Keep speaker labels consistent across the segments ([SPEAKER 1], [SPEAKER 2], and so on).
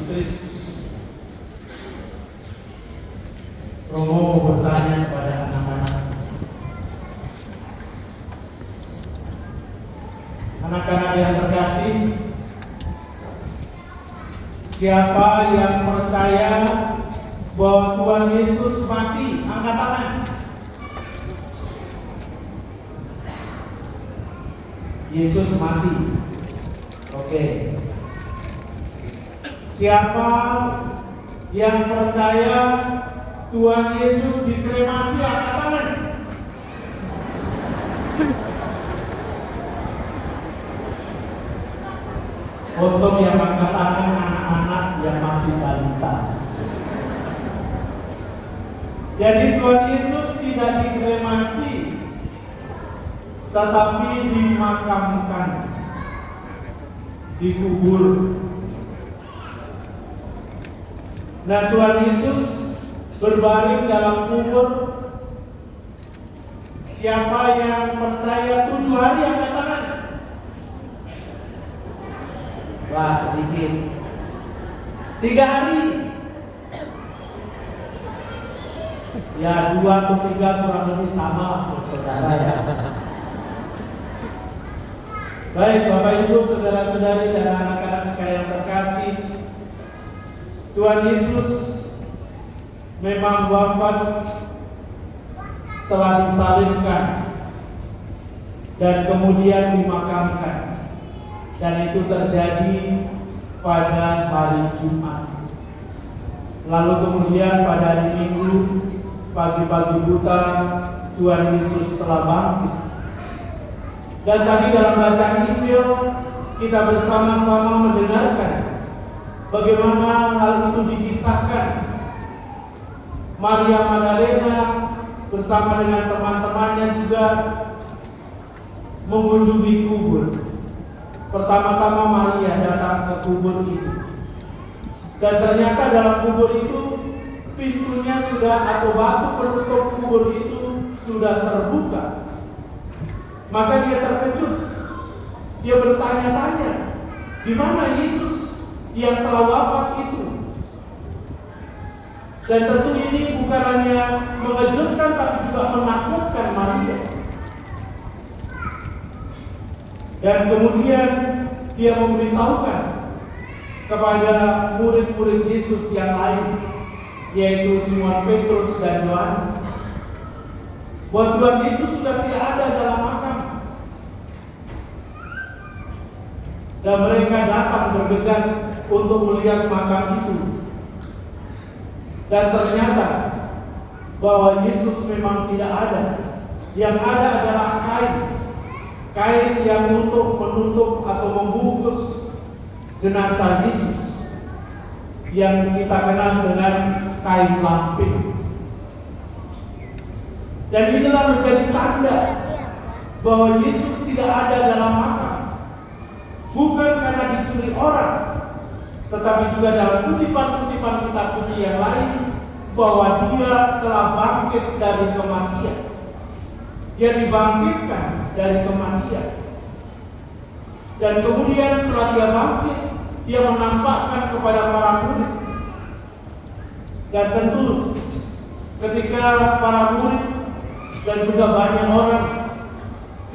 [SPEAKER 1] Kristus. Romo bertanya kepada anak-anak, anak-anak yang terkasih, siapa yang percaya bahwa Tuhan Yesus mati? Angkat tangan. Yesus mati. Oke. Siapa yang percaya Tuhan Yesus dikremasi? Angkat tangan. Untuk yang angkat tangan anak-anak yang masih balita. Jadi Tuhan Yesus tidak dikremasi, tetapi dimakamkan, dikubur. Nah, Tuhan Yesus berbaring dalam kubur. Siapa yang percaya 7 hari? Angkat tangan. Wah, sedikit. 3 hari. Ya, 2 atau 3 kurang lebih sama, saudara ya. Baik, Bapak Ibu, saudara-saudari dan anak-anak sekalian terkasih, Tuhan Yesus memang wafat setelah disalibkan dan kemudian dimakamkan, dan itu terjadi pada hari Jumat. Lalu kemudian pada hari Minggu pagi-pagi buta Tuhan Yesus telah bangkit. Dan tadi dalam bacaan Injil kita bersama-sama mendengarkan bagaimana hal itu dikisahkan. Maria Magdalena bersama dengan teman-temannya juga mengunjungi kubur. Pertama-tama Maria datang ke kubur itu, dan ternyata dalam kubur itu pintunya sudah, atau batu penutup kubur itu sudah terbuka. Maka dia terkejut. Dia bertanya-tanya, di mana Yesus yang telah wafat itu? Dan tentu ini bukan hanya mengejutkan, tapi juga menakutkan Maria. Dan kemudian dia memberitahukan kepada murid-murid Yesus yang lain, yaitu Simon Petrus dan Yohanes, bahwa Tuhan Yesus sudah tidak ada dalam makam. Dan mereka datang bergegas untuk melihat makam itu. Dan ternyata bahwa Yesus memang tidak ada. Yang ada adalah kain yang untuk menutup atau membungkus jenazah Yesus, yang kita kenal dengan kain lampin. Dan inilah menjadi tanda bahwa Yesus tidak ada dalam makam. Bukan karena dicuri orang, tetapi juga dalam kutipan-kutipan kitab suci yang lain, bahwa dia telah bangkit dari kematian. Dia dibangkitkan dari kematian. Dan kemudian setelah dia bangkit, dia menampakkan kepada para murid. Dan tentu ketika para murid dan juga banyak orang,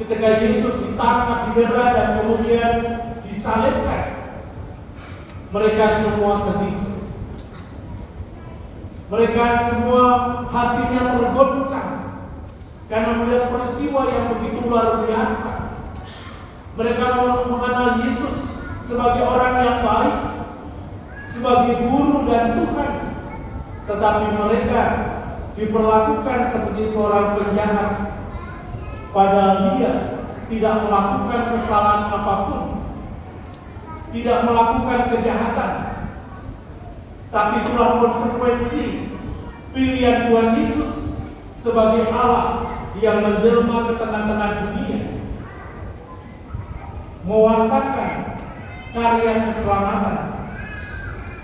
[SPEAKER 1] ketika Yesus ditangkap, didera, dan kemudian disalibkan, mereka semua sedih. Mereka semua hatinya tergoncang karena melihat peristiwa yang begitu luar biasa. Mereka mengenal Yesus sebagai orang yang baik, sebagai guru dan Tuhan, tetapi mereka diperlakukan seperti seorang penjahat, padahal dia tidak melakukan kesalahan apapun, tidak melakukan kejahatan. Tapi itulah konsekuensi pilihan Tuhan Yesus sebagai Allah yang menjelma ke tengah-tengah dunia, mewartakan karya keselamatan.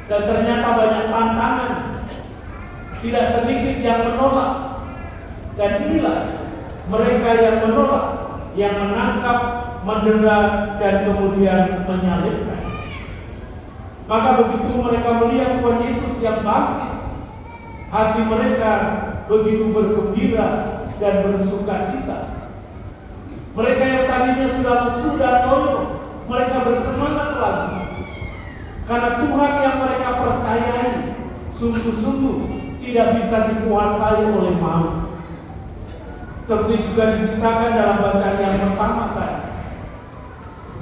[SPEAKER 1] Dan ternyata banyak tantangan, tidak sedikit yang menolak. Dan inilah mereka yang menolak, yang menangkap, mendera, dan kemudian menyalibkan. Maka begitu mereka melihat Tuhan Yesus yang bangkit, hati mereka begitu bergembira dan bersukacita. Mereka yang tadinya sudah lesu dan loyo, mereka bersemangat lagi. Karena Tuhan yang mereka percayai sungguh-sungguh tidak bisa dikuasai oleh maut. Seperti juga dikisahkan dalam bacaan yang pertama tadi,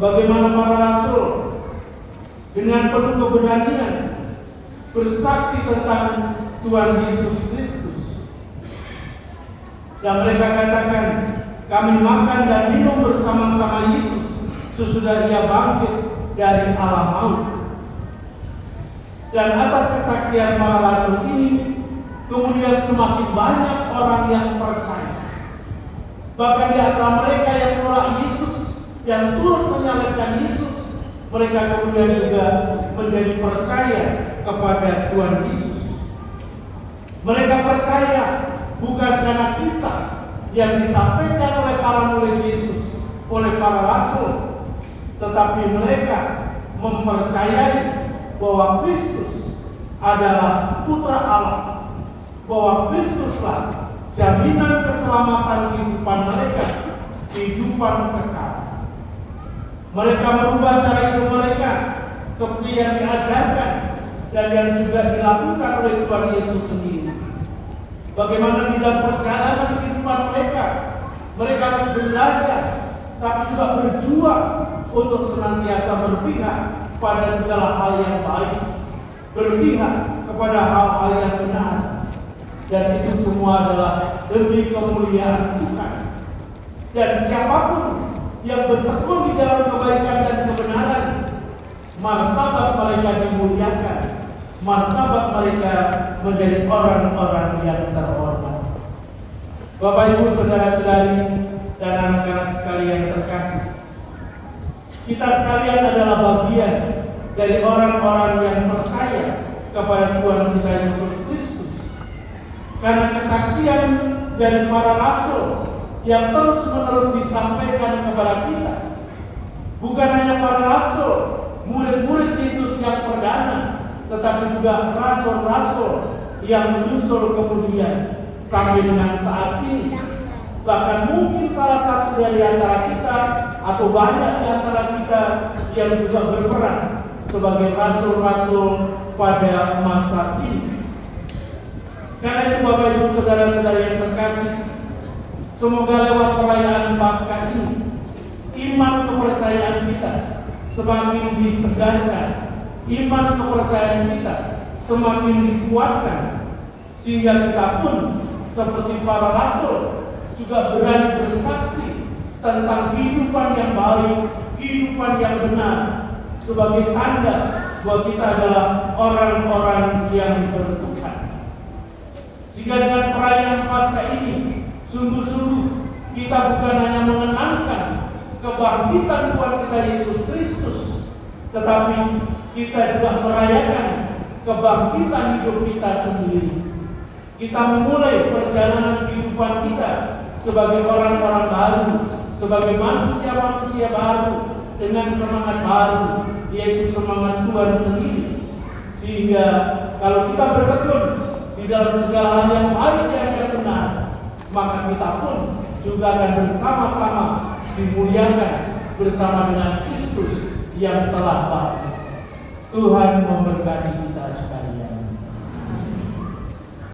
[SPEAKER 1] bagaimana para rasul dengan penuh keberanian bersaksi tentang Tuhan Yesus Kristus. Dan mereka katakan, kami makan dan minum bersama-sama Yesus sesudah Ia bangkit dari alam maut. Dan atas kesaksian para rasul ini, kemudian semakin banyak orang yang percaya. Bahkan di antara mereka yang menolak Yesus, yang turut menyalahkan Yesus, mereka kemudian juga menjadi percaya kepada Tuhan Yesus. Mereka percaya bukan karena kisah yang disampaikan oleh para murid Yesus, oleh para rasul, tetapi mereka mempercayai bahwa Kristus adalah Putra Allah, bahwa Kristuslah jaminan keselamatan kehidupan mereka, kehidupan kekal. Mereka merubah cara hidup mereka seperti yang diajarkan dan yang juga dilakukan oleh Tuhan Yesus sendiri. Bagaimana di dalam perjalanan kehidupan mereka, mereka harus belajar, tapi juga berjuang untuk senantiasa berpihak pada segala hal yang baik, berpihak kepada hal-hal yang benar, dan itu semua adalah demi kemuliaan Tuhan. Dan siapapun yang bertekun di dalam kebaikan dan kebenaran, martabat mereka dimuliakan, martabat mereka menjadi orang-orang yang terhormat. Bapak Ibu, saudara-saudari, dan anak-anak sekalian terkasih, kita sekalian adalah bagian dari orang-orang yang percaya kepada Tuhan kita Yesus Kristus. Karena kesaksian dari para rasul yang terus-menerus disampaikan kepada kita, bukan hanya para rasul, murid-murid Yesus yang perdana, tetapi juga rasul-rasul yang menyusul kemudian sampai dengan saat ini. Bahkan mungkin salah satu dari antara kita atau banyak di antara kita yang juga berperan sebagai rasul-rasul pada masa ini. Karena itu Bapak Ibu saudara-saudara yang terkasih, semoga lewat perayaan Paskah ini, iman kepercayaan kita semakin disegarkan, iman kepercayaan kita semakin dikuatkan, sehingga kita pun seperti para rasul juga berani bersaksi tentang kehidupan yang baik, kehidupan yang benar, sebagai tanda bahwa kita adalah orang-orang yang bertuhan. Sehingga dengan perayaan Paskah ini, sungguh-sungguh kita bukan hanya mengenangkan kebangkitan Tuhan kita Yesus Kristus, tetapi kita juga merayakan kebangkitan hidup kita sendiri. Kita memulai perjalanan kehidupan kita sebagai orang-orang baru, sebagai manusia-manusia baru dengan semangat baru, yaitu semangat Tuhan sendiri. Sehingga kalau kita bertekun di dalam segala hal yang baik yang benar, maka kita pun juga akan bersama-sama dimuliakan bersama dengan Kristus yang telah bangkit. Tuhan memberkati kita sekalian.